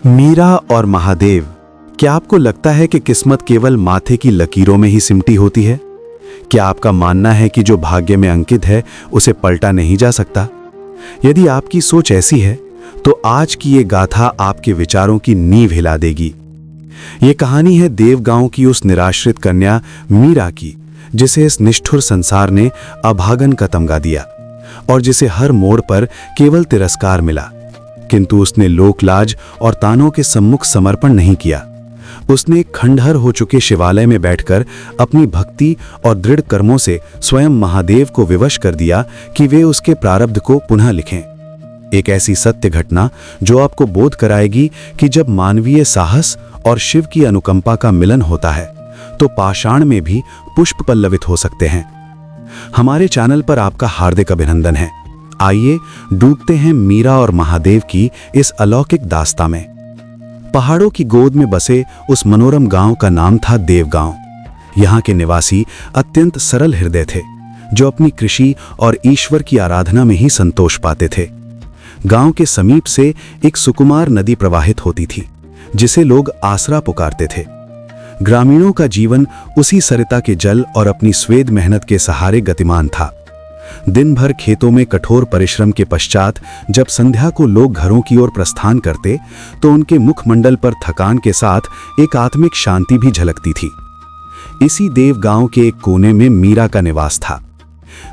मीरा और महादेव, क्या आपको लगता है कि किस्मत केवल माथे की लकीरों में ही सिमटी होती है? क्या आपका मानना है कि जो भाग्य में अंकित है उसे पलटा नहीं जा सकता? यदि आपकी सोच ऐसी है तो आज की ये गाथा आपके विचारों की नींव हिला देगी। ये कहानी है देवगांव की उस निराश्रित कन्या मीरा की, जिसे इस निष्ठुर संसार ने अभागन का तमगा दिया और जिसे हर मोड़ पर केवल तिरस्कार मिला, किंतु उसने लोकलाज और तानों के सम्मुख समर्पण नहीं किया। उसने खंडहर हो चुके शिवालय में बैठकर अपनी भक्ति और दृढ़ कर्मों से स्वयं महादेव को विवश कर दिया कि वे उसके प्रारब्ध को पुनः लिखें। एक ऐसी सत्य घटना जो आपको बोध कराएगी कि जब मानवीय साहस और शिव की अनुकंपा का मिलन होता है तो पाषाण में भी पुष्प पल्लवित हो सकते हैं। हमारे चैनल पर आपका हार्दिक अभिनंदन है। आइए डूबते हैं मीरा और महादेव की इस अलौकिक दास्तां में। पहाड़ों की गोद में बसे उस मनोरम गांव का नाम था देवगांव। यहाँ के निवासी अत्यंत सरल हृदय थे, जो अपनी कृषि और ईश्वर की आराधना में ही संतोष पाते थे। गांव के समीप से एक सुकुमार नदी प्रवाहित होती थी, जिसे लोग आसरा पुकारते थे। ग्रामीणों का जीवन उसी सरिता के जल और अपनी स्वेद मेहनत के सहारे गतिमान था। दिन भर खेतों में कठोर परिश्रम के पश्चात जब संध्या को लोग घरों की ओर प्रस्थान करते तो उनके मुखमंडल पर थकान के साथ एक आत्मिक शांति भी झलकती थी। इसी देवगांव के एक कोने में मीरा का निवास था।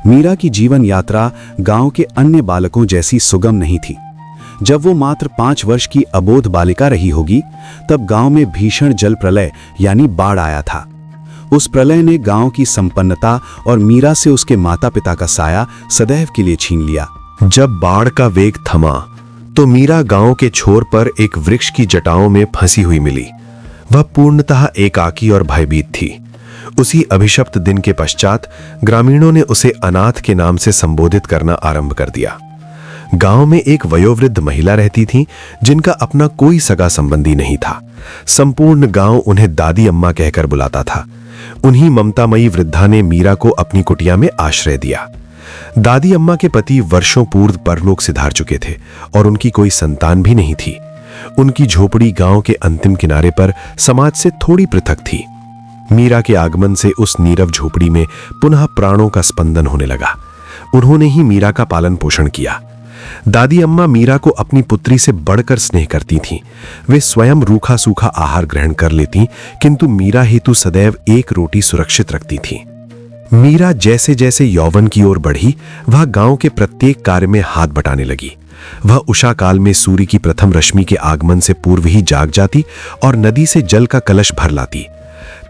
मीरा की जीवन यात्रा गांव के अन्य बालकों जैसी सुगम नहीं थी। जब वो मात्र 5 वर्ष की अबोध बालिका रही होगी, तब गांव में भीषण जल प्रलय यानी बाढ़ आया था। उस प्रलय ने गांव की संपन्नता और मीरा से उसके माता पिता का साया सदैव के लिए छीन लिया। जब बाढ़ का वेग थमा तो मीरा गांव के छोर पर एक वृक्ष की जटाओं में फंसी हुई मिली। वह पूर्णतः एकाकी और भयभीत थी। उसी अभिशप्त दिन के पश्चात ग्रामीणों ने उसे अनाथ के नाम से संबोधित करना आरंभ कर दिया। गांव में एक वयोवृद्ध महिला रहती थी, जिनका अपना कोई सगा संबंधी नहीं था। संपूर्ण गांव उन्हें दादी अम्मा कहकर बुलाता था। उन्हीं ममतामयी वृद्धा ने मीरा को अपनी कुटिया में आश्रय दिया। दादी अम्मा के पति वर्षों पूर्व परलोक सिधार चुके थे और उनकी कोई संतान भी नहीं थी। उनकी झोपड़ी गांव के अंतिम किनारे पर समाज से थोड़ी पृथक थी। मीरा के आगमन से उस नीरव झोपड़ी में पुनः प्राणों का स्पंदन होने लगा। उन्होंने ही मीरा का पालन पोषण किया। दादी अम्मा मीरा को अपनी पुत्री से बढ़कर स्नेह करती थीं। वे स्वयं रूखा सूखा आहार ग्रहण कर लेती, किंतु मीरा हेतु सदैव एक रोटी सुरक्षित रखती थीं। मीरा जैसे जैसे यौवन की ओर बढ़ी, वह गांव के प्रत्येक कार्य में हाथ बटाने लगी। वह उषा काल में सूर्य की प्रथम रश्मि के आगमन से पूर्व ही जाग जाती और नदी से जल का कलश भर लाती।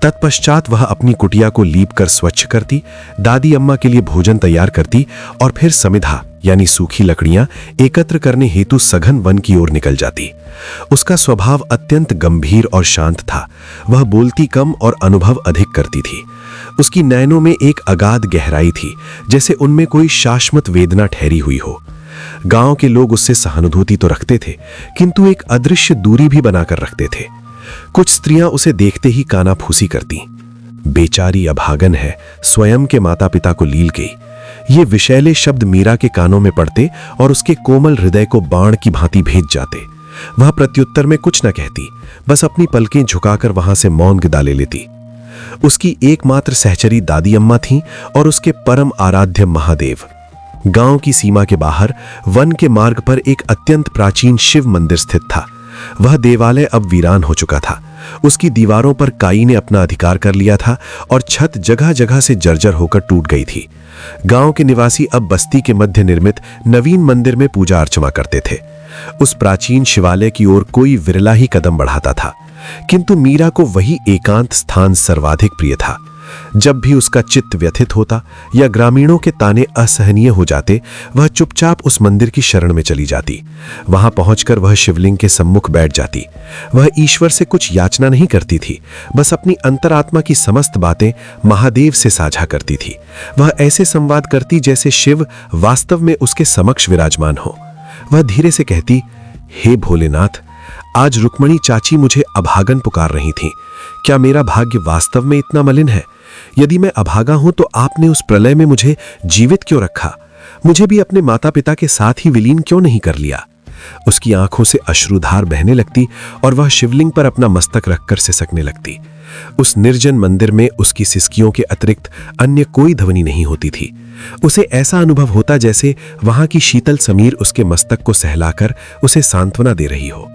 तत्पश्चात वह अपनी कुटिया को लीप कर स्वच्छ करती, दादी अम्मा के लिए भोजन तैयार करती और फिर समिधा यानी सूखी लकड़ियां एकत्र करने हेतु सघन वन की ओर निकल जाती। उसका स्वभाव अत्यंत गंभीर और शांत था। वह बोलती कम और अनुभव अधिक करती थी। उसकी नयनों में एक अगाध गहराई थी, जैसे उनमें कोई शाश्वत वेदना ठहरी हुई हो। गांव के लोग उससे सहानुभूति तो रखते थे, किंतु एक अदृश्य दूरी भी बनाकर रखते थे। कुछ स्त्रियां उसे देखते ही कानाफूसी करती। बेचारी अभागन है, स्वयं के माता पिता को लील गई। ये विषैले शब्द मीरा के कानों में पड़ते और उसके कोमल हृदय को बाण की भांति भेज जाते। वह प्रत्युत्तर में कुछ न कहती, बस अपनी पलकें झुकाकर वहां से मौन गिदा ले लेती। उसकी एकमात्र सहचरी दादी अम्मा थीं और उसके परम आराध्य महादेव। गांव की सीमा के बाहर वन के मार्ग पर एक अत्यंत प्राचीन शिव मंदिर स्थित था। वह देवालय अब वीरान हो चुका था। उसकी दीवारों पर काई ने अपना अधिकार कर लिया था और छत जगह जगह से जर्जर होकर टूट गई थी। गांव के निवासी अब बस्ती के मध्य निर्मित नवीन मंदिर में पूजा अर्चना करते थे। उस प्राचीन शिवालय की ओर कोई विरला ही कदम बढ़ाता था, किंतु मीरा को वही एकांत स्थान सर्वाधिक प्रिय था। जब भी उसका चित्त व्यथित होता या ग्रामीणों के ताने असहनीय हो जाते, वह चुपचाप उस मंदिर की शरण में चली जाती। वहां पहुंचकर वह शिवलिंग के सम्मुख बैठ जाती। वह ईश्वर से कुछ याचना नहीं करती थी, बस अपनी अंतरात्मा की समस्त बातें महादेव से साझा करती थी। वह ऐसे संवाद करती जैसे शिव वास्तव में उसके समक्ष विराजमान हो। वह धीरे से कहती, हे भोलेनाथ, आज रुक्मणी चाची मुझे अभागन पुकार रही थी। क्या मेरा भाग्य वास्तव में इतना मलिन है? यदि मैं अभागा हूं तो आपने उस प्रलय में मुझे जीवित क्यों रखा? मुझे भी अपने माता पिता के साथ ही विलीन क्यों नहीं कर लिया? उसकी आंखों से अश्रुधार बहने लगती और वह शिवलिंग पर अपना मस्तक रखकर सिसकने लगती। उस निर्जन मंदिर में उसकी सिसकियों के अतिरिक्त अन्य कोई ध्वनि नहीं होती थी। उसे ऐसा अनुभव होता जैसे वहां की शीतल समीर उसके मस्तक को सहलाकर उसे सांत्वना दे रही हो।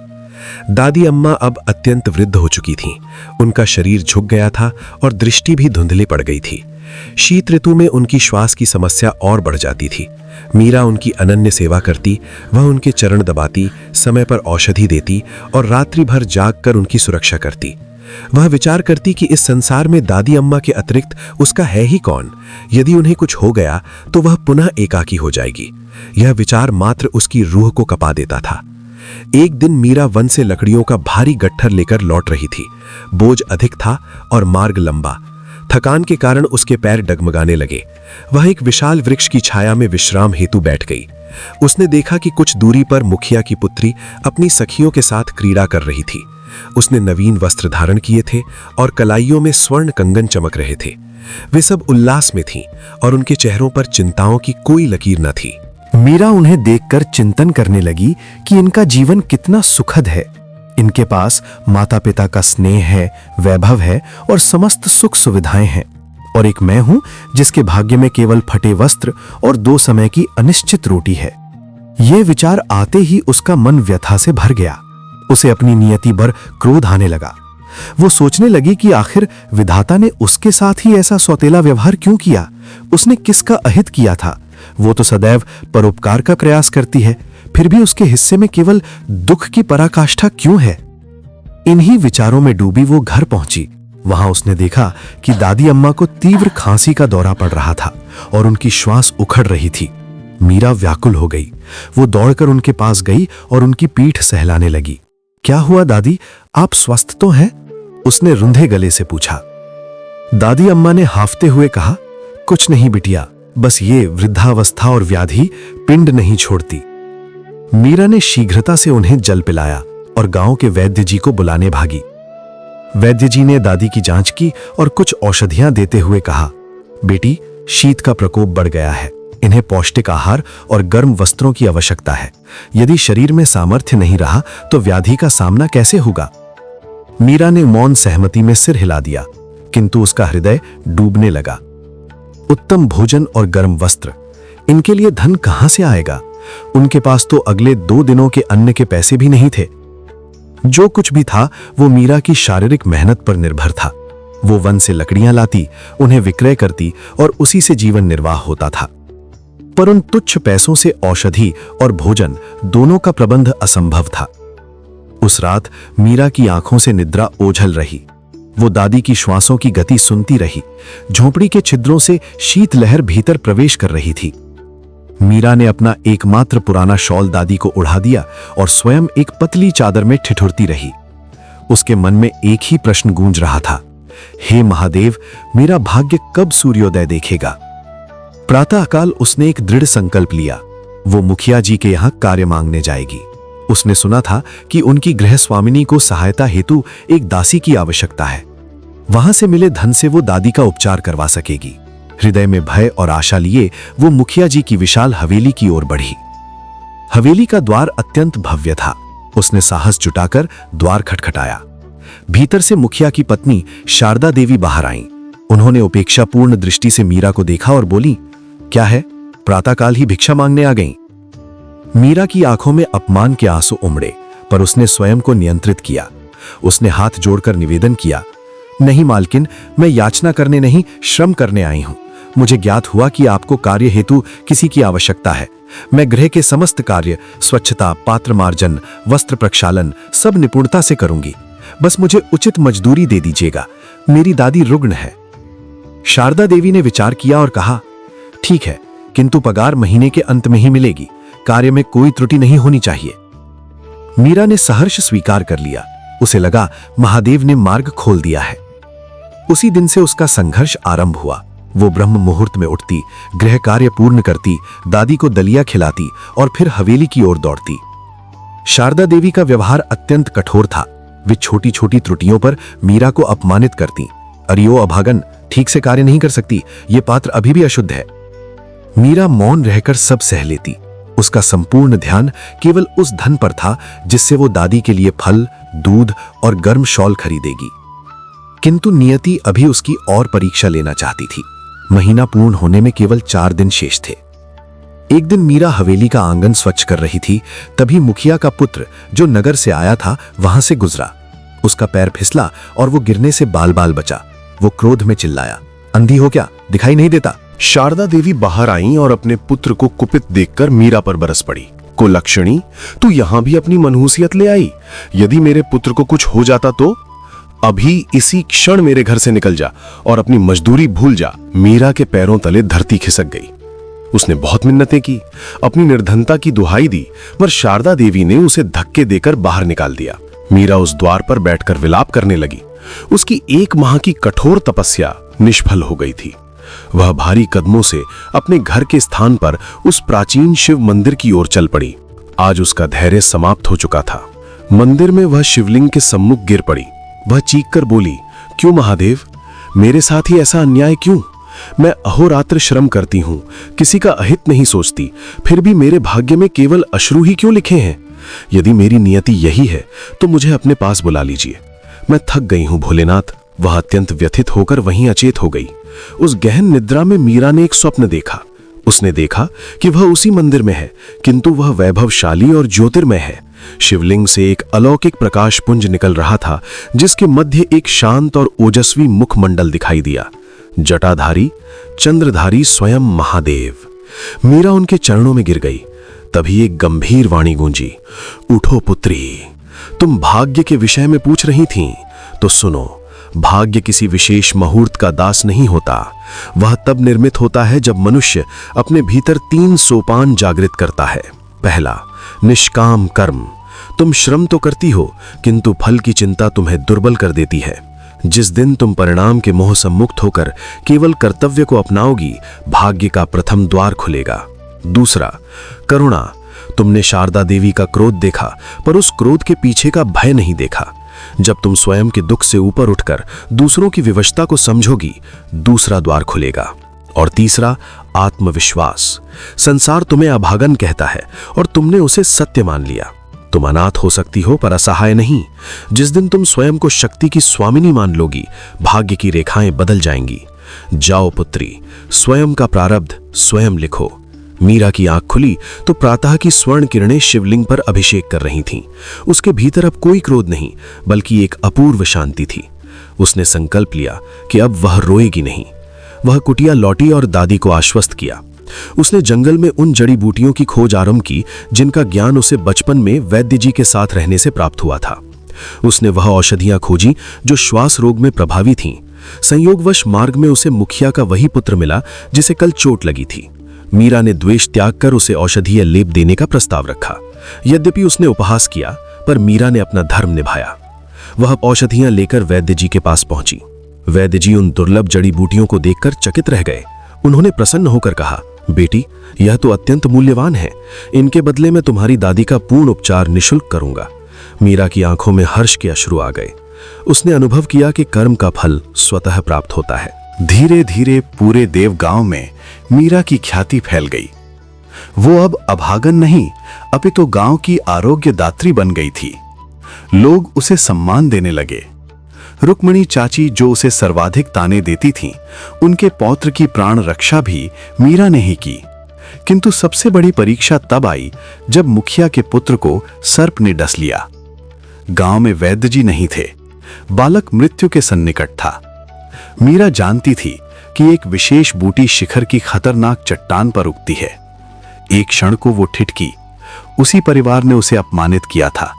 दादी अम्मा अब अत्यंत वृद्ध हो चुकी थीं। उनका शरीर झुक गया था और दृष्टि भी धुंधली पड़ गई थी। शीत ऋतु में उनकी श्वास की समस्या और बढ़ जाती थी। मीरा उनकी अनन्य सेवा करती, वह उनके चरण दबाती, समय पर औषधि देती और रात्रि भर जागकर उनकी सुरक्षा करती। वह विचार करती कि इस संसार में दादी अम्मा के अतिरिक्त उसका है ही कौन। यदि उन्हें कुछ हो गया तो वह पुनः एकाकी हो जाएगी। यह विचार मात्र उसकी रूह को कपा देता था। एक दिन मीरा वन से लकड़ियों का भारी गट्ठर लेकर लौट रही थी। बोझ अधिक था और मार्ग लंबा। थकान के कारण उसके पैर डगमगाने लगे। वह एक विशाल वृक्ष की छाया में विश्राम हेतु बैठ गई। उसने देखा कि कुछ दूरी पर मुखिया की पुत्री अपनी सखियों के साथ क्रीड़ा कर रही थी। उसने नवीन वस्त्र धारण किए थे और कलाइयों में स्वर्ण कंगन चमक रहे थे। वे सब उल्लास में थीं और उनके चेहरों पर चिंताओं की कोई लकीर न थी। मीरा उन्हें देखकर चिंतन करने लगी कि इनका जीवन कितना सुखद है। इनके पास माता पिता का स्नेह है, वैभव है और समस्त सुख सुविधाएं हैं, और एक मैं हूं जिसके भाग्य में केवल फटे वस्त्र और 2 समय की अनिश्चित रोटी है। यह विचार आते ही उसका मन व्यथा से भर गया। उसे अपनी नियति पर क्रोध आने लगा। वो सोचने लगी कि आखिर विधाता ने उसके साथ ही ऐसा सौतेला व्यवहार क्यों किया। उसने किसका अहित किया था। वो तो सदैव परोपकार का प्रयास करती है, फिर भी उसके हिस्से में केवल दुख की पराकाष्ठा क्यों है। इन्हीं विचारों में डूबी वो घर पहुंची। वहां उसने देखा कि दादी अम्मा को तीव्र खांसी का दौरा पड़ रहा था और उनकी श्वास उखड़ रही थी। मीरा व्याकुल हो गई। वो दौड़कर उनके पास गई और उनकी पीठ सहलाने लगी। क्या हुआ दादी, आप स्वस्थ तो हैं? उसने रुंधे गले से पूछा। दादी अम्मा ने हाफते हुए कहा, कुछ नहीं बिटिया, बस ये वृद्धावस्था और व्याधि पिंड नहीं छोड़ती। मीरा ने शीघ्रता से उन्हें जल पिलाया और गांव के वैद्य जी को बुलाने भागी। वैद्य जी ने दादी की जांच की और कुछ औषधियां देते हुए कहा, बेटी, शीत का प्रकोप बढ़ गया है। इन्हें पौष्टिक आहार और गर्म वस्त्रों की आवश्यकता है। यदि शरीर में सामर्थ्य नहीं रहा तो व्याधि का सामना कैसे होगा। मीरा ने मौन सहमति में सिर हिला दिया, किंतु उसका हृदय डूबने लगा। उत्तम भोजन और गर्म वस्त्र, इनके लिए धन कहां से आएगा। उनके पास तो अगले 2 दिनों के अन्न के पैसे भी नहीं थे। जो कुछ भी था वो मीरा की शारीरिक मेहनत पर निर्भर था। वो वन से लकड़ियां लाती, उन्हें विक्रय करती और उसी से जीवन निर्वाह होता था। पर उन तुच्छ पैसों से औषधि और भोजन दोनों का प्रबंध असंभव था। उस रात मीरा की आंखों से निद्रा ओझल रही। वो दादी की श्वासों की गति सुनती रही। झोंपड़ी के छिद्रों से शीतलहर भीतर प्रवेश कर रही थी। मीरा ने अपना एकमात्र पुराना शॉल दादी को उड़ा दिया और स्वयं एक पतली चादर में ठिठुरती रही। उसके मन में एक ही प्रश्न गूंज रहा था, हे महादेव, मेरा भाग्य कब सूर्योदय देखेगा। प्रातःकाल उसने एक दृढ़ संकल्प लिया। वो मुखिया जी के यहां कार्य मांगने जाएगी। उसने सुना था कि उनकी गृह स्वामिनी को सहायता हेतु एक दासी की आवश्यकता है। वहां से मिले धन से वो दादी का उपचार करवा सकेगी। हृदय में भय और आशा लिए वो मुखिया जी की विशाल हवेली की ओर बढ़ी। हवेली का द्वार अत्यंत भव्य था। उसने साहस जुटाकर द्वार खटखटाया। भीतर से मुखिया की पत्नी शारदा देवी बाहर आईं। उन्होंने उपेक्षापूर्ण दृष्टि से मीरा को देखा और बोली, क्या है, प्रातःकाल ही भिक्षा मांगने आ गईं? मीरा की आंखों में अपमान के आंसू उमड़े, पर उसने स्वयं को नियंत्रित किया। उसने हाथ जोड़कर निवेदन किया, नहीं मालकिन, मैं याचना करने नहीं, श्रम करने आई हूं। मुझे ज्ञात हुआ कि आपको कार्य हेतु किसी की आवश्यकता है। मैं गृह के समस्त कार्य, स्वच्छता, पात्र मार्जन, वस्त्र प्रक्षालन सब निपुणता से करूंगी। बस मुझे उचित मजदूरी दे दीजिएगा। मेरी दादी रुग्ण है। शारदा देवी ने विचार किया और कहा, ठीक है, किंतु पगार महीने के अंत में ही मिलेगी। कार्य में कोई त्रुटि नहीं होनी चाहिए। मीरा ने सहर्ष स्वीकार कर लिया। उसे लगा महादेव ने मार्ग खोल दिया है। उसी दिन से उसका संघर्ष आरंभ हुआ। वो ब्रह्म मुहूर्त में उठती, गृह कार्य पूर्ण करती, दादी को दलिया खिलाती और फिर हवेली की ओर दौड़ती। शारदा देवी का व्यवहार अत्यंत कठोर था। वे छोटी छोटी त्रुटियों पर मीरा को अपमानित करती। अरियो अभागन, ठीक से कार्य नहीं कर सकती, ये पात्र अभी भी अशुद्ध है। मीरा मौन रहकर सब सह लेती। उसका संपूर्ण ध्यान केवल उस धन पर था जिससे वो दादी के लिए फल, दूध और गर्म शॉल खरीदेगी। किंतु नियति अभी उसकी और परीक्षा लेना चाहती थी। महीना पूर्ण होने में केवल 4 दिन शेष थे। एक दिन मीरा हवेली का आंगन स्वच्छ कर रही थी, तभी मुखिया का पुत्र जो नगर से आया था वहां से गुजरा। उसका पैर फिसला और वो गिरने से बाल बाल बचा। वो क्रोध में चिल्लाया, अंधी हो क्या, दिखाई नहीं देता? शारदा देवी बाहर आईं और अपने पुत्र को कुपित देखकर मीरा पर बरस पड़ी। कुलक्षणी, तू यहां भी अपनी मनहूसियत ले आई। यदि मेरे पुत्र को कुछ हो जाता तो? अभी इसी क्षण मेरे घर से निकल जा और अपनी मजदूरी भूल जा। मीरा के पैरों तले धरती खिसक गई। उसने बहुत मिन्नतें की, अपनी निर्धनता की दुहाई दी, पर शारदा देवी ने उसे धक्के देकर बाहर निकाल दिया। मीरा उस द्वार पर बैठकर विलाप करने लगी। उसकी 1 माह की कठोर तपस्या निष्फल हो गई थी। वह भारी कदमों से अपने घर के स्थान पर उस प्राचीन शिव मंदिर की ओर चल पड़ी। आज उसका धैर्य समाप्त हो चुका था। मंदिर में वह शिवलिंग के सम्मुख गिर पड़ी। वह चीखकर बोली, क्यों महादेव, मेरे साथ ही ऐसा अन्याय क्यों? मैं अहोरात्र श्रम करती हूं, किसी का अहित नहीं सोचती, फिर भी मेरे भाग्य में केवल अश्रु ही क्यों लिखे हैं? यदि मेरी नियति यही है तो मुझे अपने पास बुला लीजिए। मैं थक गई हूं भोलेनाथ। वह अत्यंत व्यथित होकर वहीं अचेत हो गई। उस गहन निद्रा में मीरा ने एक स्वप्न देखा। उसने देखा कि वह उसी मंदिर में है, किंतु वह वैभवशाली और ज्योतिर्मय है। शिवलिंग से एक अलौकिक प्रकाश पुंज निकल रहा था, जिसके मध्य एक शांत और ओजस्वी मुखमंडल दिखाई दिया। जटाधारी, चंद्रधारी स्वयं महादेव। मीरा उनके चरणों में गिर गई। तभी एक गंभीर वाणी गूंजी, उठो पुत्री, तुम भाग्य के विषय में पूछ रही थीं, तो सुनो। भाग्य किसी विशेष मुहूर्त का दास नहीं होता। वह तब निर्मित होता है जब मनुष्य अपने भीतर 3 सोपान जागृत करता है। पहला, निष्काम कर्म। तुम श्रम तो करती हो, किंतु फल की चिंता तुम्हें दुर्बल कर देती है। जिस दिन तुम परिणाम के मोह से मुक्त होकर केवल कर्तव्य को अपनाओगी, भाग्य का प्रथम द्वार खुलेगा। दूसरा, करुणा। तुमने शारदा देवी का क्रोध देखा, पर उस क्रोध के पीछे का भय नहीं देखा। जब तुम स्वयं के दुख से ऊपर उठकर दूसरों की विवशता को समझोगी, दूसरा द्वार खुलेगा। और तीसरा, आत्मविश्वास। संसार तुम्हें अभागन कहता है और तुमने उसे सत्य मान लिया। तुम अनाथ हो सकती हो पर असहाय नहीं। जिस दिन तुम स्वयं को शक्ति की स्वामिनी मान लोगी, भाग्य की रेखाएं बदल जाएंगी। जाओ पुत्री, स्वयं का प्रारब्ध स्वयं लिखो। मीरा की आंख खुली तो प्रातः की स्वर्ण किरणें शिवलिंग पर अभिषेक कर रही थीं। उसके भीतर अब कोई क्रोध नहीं, बल्कि एक अपूर्व शांति थी। उसने संकल्प लिया कि अब वह रोएगी नहीं। वह कुटिया लौटी और दादी को आश्वस्त किया। उसने जंगल में उन जड़ी बूटियों की खोज आरंभ की जिनका ज्ञान उसे बचपन में वैद्य जी के साथ रहने से प्राप्त हुआ था। उसने वह औषधियां खोजी जो श्वास रोग में प्रभावी थीं। संयोगवश मार्ग में उसे मुखिया का वही पुत्र मिला जिसे कल चोट लगी थी। मीरा ने द्वेष त्याग कर उसे औषधीय लेप देने का प्रस्ताव रखा। यद्यपि उसने उपहास किया, पर मीरा ने अपना धर्म निभाया। वह औषधियां लेकर वैद्य जी के पास पहुंची। वैद्य जी उन दुर्लभ जड़ी बूटियों को देखकर चकित रह गए। उन्होंने प्रसन्न होकर कहा, बेटी, यह तो अत्यंत मूल्यवान है। इनके बदले में तुम्हारी दादी का पूर्ण उपचार निःशुल्क करूंगा। मीरा की आंखों में हर्ष के अश्रु आ गए। उसने अनुभव किया कि कर्म का फल स्वतः प्राप्त होता है। धीरे धीरे पूरे देवगांव में मीरा की ख्याति फैल गई। वो अब अभागन नहीं, अपितु गांव की आरोग्य दात्री बन गई थी। लोग उसे सम्मान देने लगे। रुक्मणी चाची जो उसे सर्वाधिक ताने देती थीं, उनके पौत्र की प्राण रक्षा भी मीरा ने ही की। किंतु सबसे बड़ी परीक्षा तब आई जब मुखिया के पुत्र को सर्प ने डस लिया। गांव में वैद्य जी नहीं थे। बालक मृत्यु के सन्निकट था। मीरा जानती थी कि एक विशेष बूटी शिखर की खतरनाक चट्टान पर उगती है। एक क्षण को वो ठिठकी। उसी परिवार ने उसे अपमानित किया था।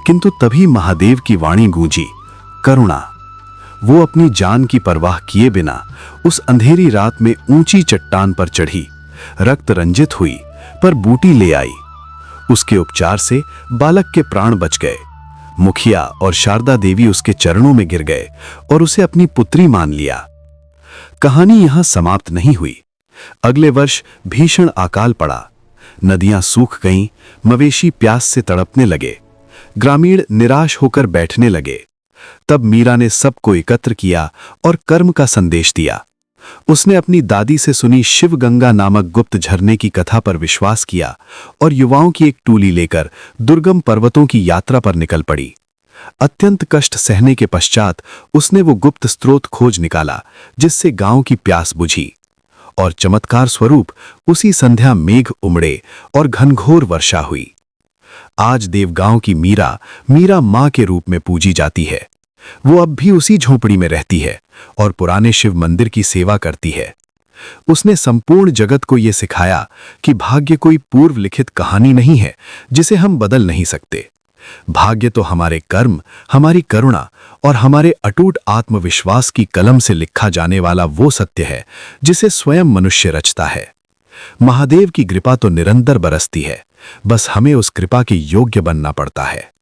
किंतु तभी महादेव की वाणी गूंजी, करुणा। वो अपनी जान की परवाह किए बिना उस अंधेरी रात में ऊंची चट्टान पर चढ़ी, रक्त रंजित हुई, पर बूटी ले आई। उसके उपचार से बालक के प्राण बच गए। मुखिया और शारदा देवी उसके चरणों में गिर गए और उसे अपनी पुत्री मान लिया। कहानी यहां समाप्त नहीं हुई। अगले वर्ष भीषण अकाल पड़ा। नदियां सूख गईं, मवेशी प्यास से तड़पने लगे, ग्रामीण निराश होकर बैठने लगे। तब मीरा ने सबको एकत्र किया और कर्म का संदेश दिया। उसने अपनी दादी से सुनी शिव गंगा नामक गुप्त झरने की कथा पर विश्वास किया और युवाओं की एक टोली लेकर दुर्गम पर्वतों की यात्रा पर निकल पड़ी। अत्यंत कष्ट सहने के पश्चात उसने वो गुप्त स्रोत खोज निकाला जिससे गांव की प्यास बुझी, और चमत्कार स्वरूप उसी संध्या मेघ उमड़े और घनघोर वर्षा हुई। आज देवगांव की मीरा मां के रूप में पूजी जाती है। वो अब भी उसी झोपड़ी में रहती है और पुराने शिव मंदिर की सेवा करती है। उसने संपूर्ण जगत को यह सिखाया कि भाग्य कोई पूर्व लिखित कहानी नहीं है जिसे हम बदल नहीं सकते। भाग्य तो हमारे कर्म, हमारी करुणा और हमारे अटूट आत्मविश्वास की कलम से लिखा जाने वाला वो सत्य है जिसे स्वयं मनुष्य रचता है। महादेव की कृपा तो निरंतर बरसती है, बस हमें उस कृपा के योग्य बनना पड़ता है।